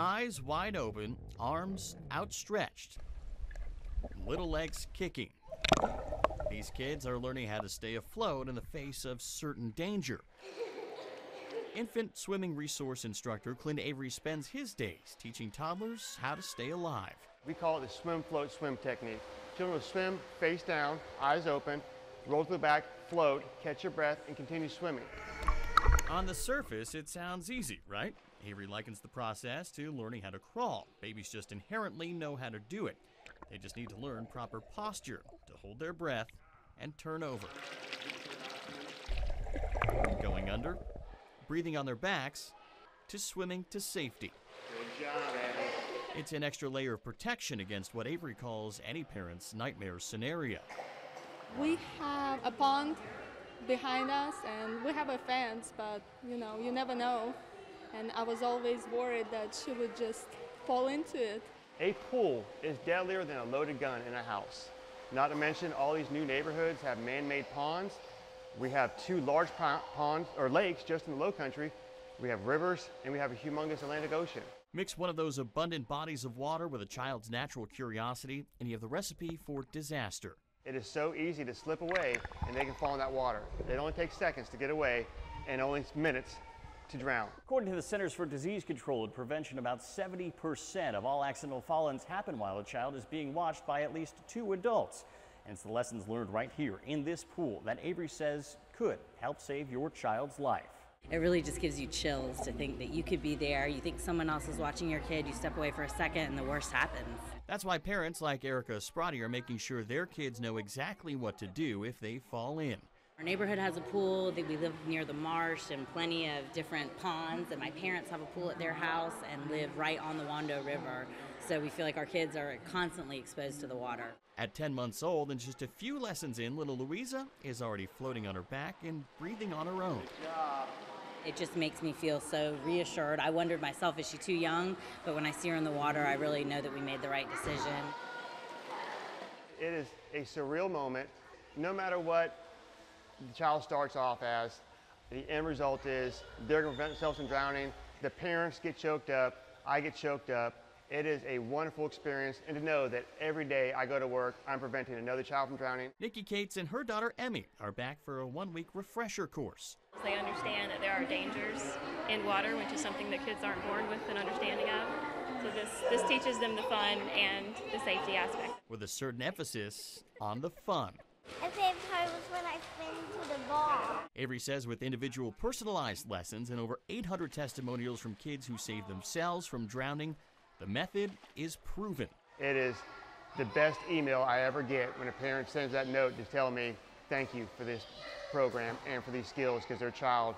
Eyes wide open, arms outstretched, little legs kicking. These kids are learning how to stay afloat in the face of certain danger. Infant swimming resource instructor Clint Avery spends his days teaching toddlers how to stay alive. We call it the swim, float, swim technique. Children will swim face down, eyes open, roll to the back, float, catch your breath, and continue swimming. On the surface, it sounds easy, right? Avery likens the process to learning how to crawl. Babies just inherently know how to do it. They just need to learn proper posture to hold their breath and turn over. From going under, breathing on their backs, to swimming to safety. Good job, Avery. It's an extra layer of protection against what Avery calls any parent's nightmare scenario. We have a pond behind us and we have a fence, but you never know. And I was always worried that she would just fall into it. A pool is deadlier than a loaded gun in a house. Not to mention all these new neighborhoods have man-made ponds. We have 2 large ponds or lakes just in the low country. We have rivers and we have a humongous Atlantic Ocean. Mix one of those abundant bodies of water with a child's natural curiosity and you have the recipe for disaster. It is so easy to slip away and they can fall in that water. It only takes seconds to get away and only minutes to drown. According to the Centers for Disease Control and Prevention, about 70% of all accidental fall-ins happen while a child is being watched by at least 2 adults. And it's the lessons learned right here in this pool that Avery says could help save your child's life. It really just gives you chills to think that you could be there. You think someone else is watching your kid, you step away for a second and the worst happens. That's why parents like Erica Sprati are making sure their kids know exactly what to do if they fall in. Our neighborhood has a pool. We live near the marsh and plenty of different ponds, and my parents have a pool at their house and live right on the Wando River. So we feel like our kids are constantly exposed to the water. At 10 months old and just a few lessons in, little Louisa is already floating on her back and breathing on her own. Good job. It just makes me feel so reassured. I wondered myself, is she too young? But when I see her in the water, I really know that we made the right decision. It is a surreal moment. No matter what the child starts off as, the end result is they're going to prevent themselves from drowning. The parents get choked up. I get choked up. It is a wonderful experience, and to know that every day I go to work, I'm preventing another child from drowning. Nikki Cates and her daughter Emmy are back for a 1-week refresher course. They understand that there are dangers in water, which is something that kids aren't born with an understanding of. So this teaches them the fun and the safety aspect. With a certain emphasis on the fun. My favorite part was when I spin to the ball. Avery says with individual personalized lessons and over 800 testimonials from kids who saved themselves from drowning, the method is proven. It is the best email I ever get when a parent sends that note to tell me thank you for this program and for these skills because their child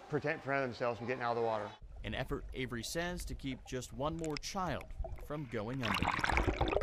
prevented themselves from getting out of the water. An effort, Avery says, to keep just one more child from going under.